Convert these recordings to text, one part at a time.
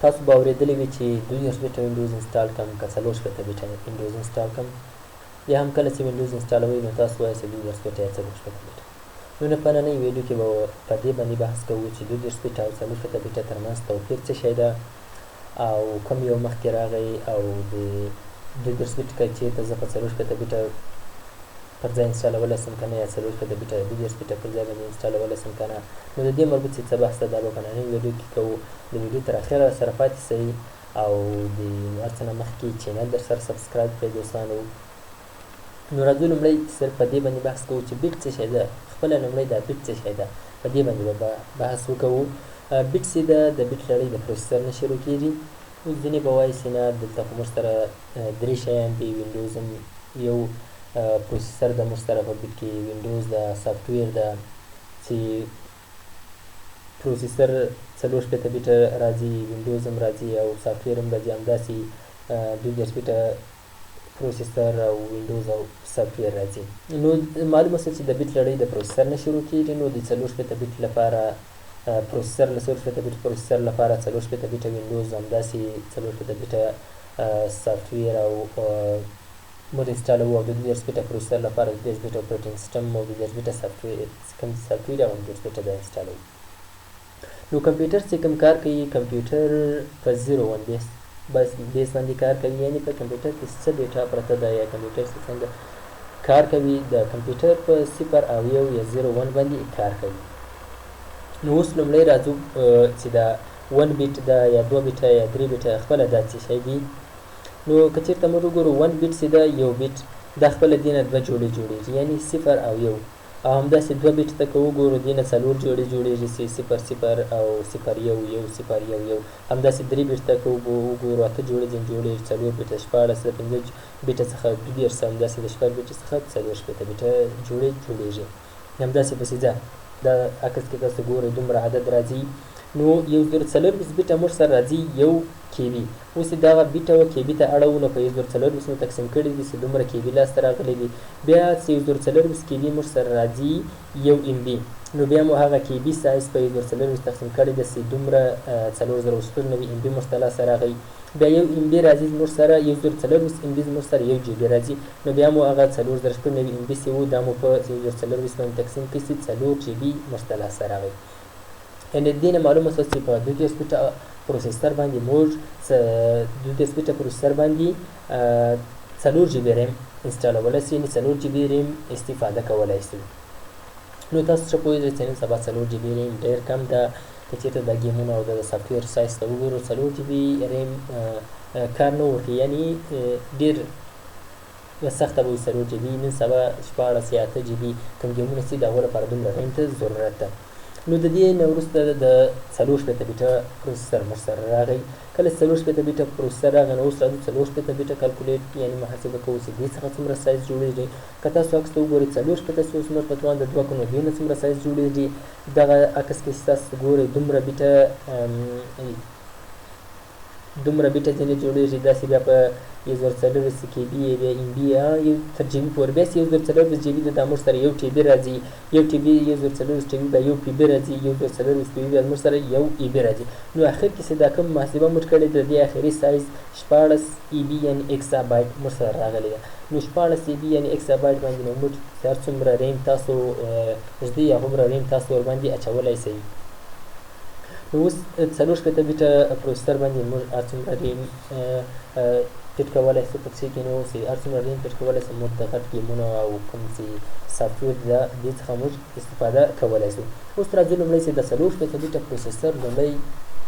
تاسو به اورېدلی وي چې 22 بیټه وینډوز انسټال کړم که 64 بیټه وینډوز انسټال کړم یا هم کله چې وینډوز انسټالوئ نو تاسو وایئ چې 22 بیټه یا 64 بیټه. نو نه په نننۍ ویډیو کې به په دې باندې بحث کوو چې 22 بیټه او 64 بیټه ترمنځ توپیر څه شی ده او کوم یو مخکې راغی او د 22 بیټه که چېرته زه په 64 بیټه پر ځای انسټالولی شم که نه یا 64 بیټه 22 بیټه پر ځای باندې انسټالولی شم که نه نو د دې مربوط چې څه بحث ده دا به په نننۍ ویډیو کې کوو. د ویډیو تر اخره سره پاتې شئ او د هر څه نه مخکې چینل در سره سبسکرایب کړئ دوستانو. نو راځو لومړی صرف په دې باندې بحث کوو چې بیټ څه شی ده. خپله لومړی دا بیټ څه شی ده په دې باندې به بحث وکوو. بیټ چې ده د بیټ لړۍ د پروسیسر نه شروع کېږي. اوس ځینې به وایي چې نه دلته خو موږ سره درې شیان دي، وینډوز هم یو پروسیسر ده موږ سره په بیټ کې، وینډوز ده، سافټویر ده چې پروسیسر 64 بیټه راځي، وینډوز هم راځي او سافټویر هم راځي، همداسې 22 بیټه پروسیسر او وینډوز او سافټویر راځي. نو معلومه شوه چې د بیټ لړۍ د پروسیسر نه شروع کېږي. نو د 64 بیټ لپاره پروسیسر له 64 بیټ پروسیسر لپاره 64 بیټه وینډوز، همداسې 64 بیټه سافټویر او موږ انسټالوو او د 22 بیټه پروسیسر لپاره 22 بیټه اپریټینګ سیسټم او 22 بیټه سافټویر او 22 بیټه دا انسټالوو. نو کمپیوټر چې کوم کار کوي، کمپیوټر په 0 1 بیس باندې کار کوي، یعنې په کمپیوټر کې څه ډیټا پرته ده یا کمپیوټر چې څنګه کار کوي د کمپیوټر په 0 او 1 یا 0 1 باندې کار کوي. نو اوس لومړی راځو چې دا 1 بیټ ده یا 2 بیټه یا 3 بیټه خپله دا څه شی دي. نو که چېرته موږ وګورو 1 بیټ چې ده یو بیټ دا خپله دې نه 2 جوړې جوړېږي، یعنې 0 او 1 او همداسې 2 بیټ ته که وګورو دې نه 4 جوړې جوړېږي چې 0 0 او 0 1 1 0 1 1. همداسې 3 بیټ ته که وګورو 8 جوړې جوړېږي، 4 بیټه 14 د 5 بیټه څخه 22 همداسې د 4 بیټې څخه 64 بیټه جوړېږي. همداسې پسې ځه دا عکس کې تاسو ګورئ دومره عدد راځي. نو 1024 بیټه موږ سره راځي 1 KB. اوس دغه بیټه او KB ته اړوو نو په 1024 مو تقسیم کړي دي چې دومره KB لاسته راغلی دي. بیا چې 1024 KB موږ سره راځي 1 MB. نو بیا مو هغه KB سایز په 1024 تقسیم کړی دی چې دومره 4090 MB موږ ته لاسته راغی. بیا 1 MB راځي موږ سره 1024 MB موږ سره 1 GB راځي. نو بیا مو هغه 4090 MB چې و دا مو په 1024 باندې تقسیم کړي چې 4 GB موږ ته لاسته راغی. یعنې دې نه معلومه شوه چې په 22 بیټه پروسیسر باندې موږ 22 بیټه پروسیسر باندې 4 GB ریم انسټالولی شي، یعنې 4 GB ریم استفاده کولی شو. نو تاسو ښه پوهېږئ چې نن سبا 4 GB ریم ډېر کم ده. که چېرته د ګیمونو او د سافټویر سایز ته وګورو 4 GB ریم کار نه ورکوي، یعنې ډېر سخته به وي 4 GB. نن سبا 16 یا 8 GB کوم ګیمونه چې د هغو لپاره دومره ریم ته ضرورت ده. نو د دې نه وروسته د 64 بیټه پروسیسر موږ سره راغی. کله 64 بیټه پروسیسر راغی نو اوس راځو 64 بیټه کلکولیټ یعنې محاسبه کوو چې دې څخه څومره سایز جوړېږي. که تاسو عکس ته وګورئ 64 چې اوس موږ په توان د 2 کړو نو دې نه څومره سایز جوړېږي. دغه عکس کې چې تاسو ګورئ دومره بیټه ځینې جوړېږي، داسې بیا په 1024 KB بیا MB یو تر GB پورې بیا 1024 GB دا موږ سره 1 TB راځي، 1 TB 1024 TB بیا 1 PB راځي، 1024 PB بیا موږ سره 1 EB راځي. نو اخر کې چې دا کوم محاسبه موږ کړې د دې اخري سایز 16 EB یعنې اکسابایټ موږ سره راغلی ده. نو 16 EB یعنې اکسابایټ باندې نو موږ هر څومره ریم تاسو نږدې یا هومره ریم تاسو ورباندې اچولی شئ. نو اوس 64 بیټه پروسیسر باندې موږ هر څومره ریم فټ کولی شو په کښې کې نو چې هر څومره ریم فټ کولی شو موږ د غټ ګیمونو او کوم چې سافټویر ده دې څخه موږ استفاده کولی شو. اوس راځو لومړی چې د 64 بیټه پروسیسر لومړی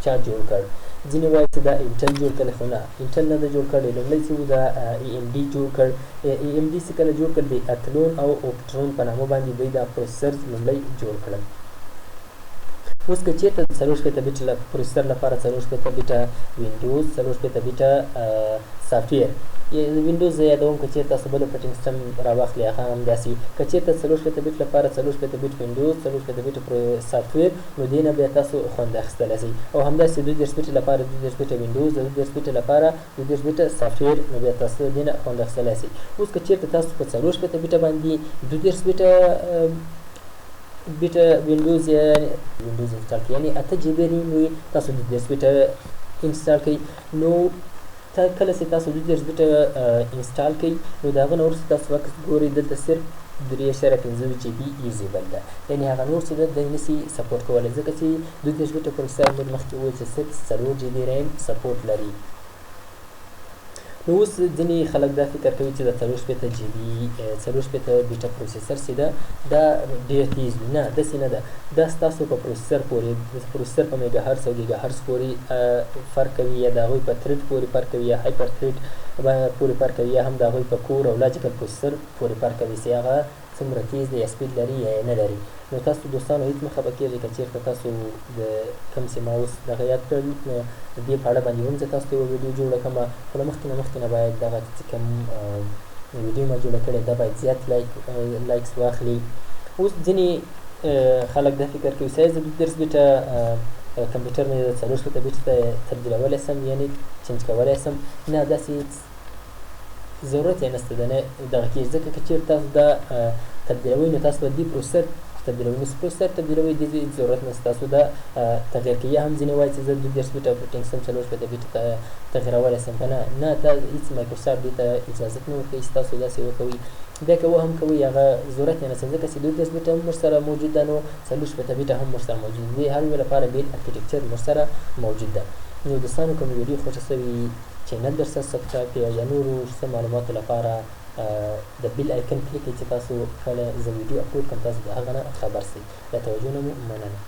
چا جوړ کړ. ځینې وایي چې دا انټل جوړ کړی، خو نه انټل نه ده جوړ کړی. لومړی چې و دا AMD جوړ کړ. AMD چې کله جوړ کړ د اتلون او اوپټرون په نامه باندې دوی دا پروسیسر لومړی جوړ کړل. اوس که چېرته د 64 بیټه پروسیسر لپاره 64 بیټه وینډوز، 64 بیټه سافټویر وینډوز زه یادوم که چېرته تاسو بل اپریټینګ سیسټم راواخلئ هغه همداسې که چېرته 64 بیټ لپاره 64 بیټ وینډوز، 64 بیټ سافټویر نو دې نه بیا تاسو خوند اخیستلی شئ. او همداسې 22 بیټ لپاره 22 بیټ وینډوز، 22 بیټ لپاره 22 بیټ سافټویر نو بیا تاسو دې نه خوند اخیستلی شئ. اوس که چېرته تاسو په 64 بیټه باندې 22 بیټه وینډوز انسټال کړئ، یعنې 8 GB ریم وي، تاسو 22 بیټه انسټال کړئ. نو کله چې تاسو 32 بیټه انسټال کړئ نو د هغه نه وروسته تاسو عکس ګورئ دلته صرف 3.5 GB یوزیبل ده، یعنې هغه نور څه ده دی نشي سپورټ کولی، ځکه چې 32 بیټه پروسیسر موږ مخکې وویل چې صرف 4 GB ریم سپورټ لري. نو اوس ځینې خلک دا فکر کوي چې د 4 GB 4 بیټه پروسیسر چې ده دا ډېر تیز وي. نه، داسې نه ده، دا ستاسو په پروسیسر پورې، د پروسیسر په میګا هرس او ګیګا هرس پورې فرق کوي، یا د هغوی په تھریډ پورې فرق کوي، یا هایپر تھریډ پورې فرق کوي، یا هم د هغوی په کور او لاجیکل پروسیسر پورې فرق کوي چې هغه څومره تیز دی یا سپیډ لري یا نه لري. نو تاسو دوستانو هېڅ مه خفه کېږئ که چېرته تاسو د کوم چې ما اوس دغه یاد کړل د دې په اړه باندې هم زه تاسو ته یوه ویډیو جوړه کړم، خو له مخکې نه باید دغه چې کوم ویډیو ما جوړه کړې دا باید زیات لایکس واخلي. اوس ځینې خلک دا فکر کوي چې زه 32 بیټه کمپیوټر مې د 4 بیټ ته تبدیلولی شم، یعنې چینج کولی شم. نه، داسې ضرورت یې نشته ده، نه دغه کېږي، ځکه که چېرته تاسو دا تبدیلوئ نو تاسو به دې پروسیسر تبدیلوئ، نو پروسیسر تبدیلوئ دې ضرورت نشته، تاسو دا تغییر کړئ. یا هم ځینې وایي چې زه 32 بیټه ټینګسن 4 بیټه تغییرولی شم که نه، دا هېڅ مایکروسافټ دې ته اجازت نه ورکوي چې تاسو داسې وکوئ. بیا که هم کوئ هغه ضرورت یې نشته، ځکه چې 32 بیټه هم ورسره موجود ده، نو 4 بیټه هم ورسره موجود ده، هر یو لپاره بېل ارکیټیکچر ورسره موجود ده. نو دوستانو که مې ویډیو خوښه شوي چینل درسره سبسکرایب کړئ، یا نورو ښه معلوماتو لپاره د بیل آیکن کلیک کړئ چې تاسو کله زه ویډیو اپلوډ کړم تاسو د هغه نه خبر شئ. له توجه نه مو مننه.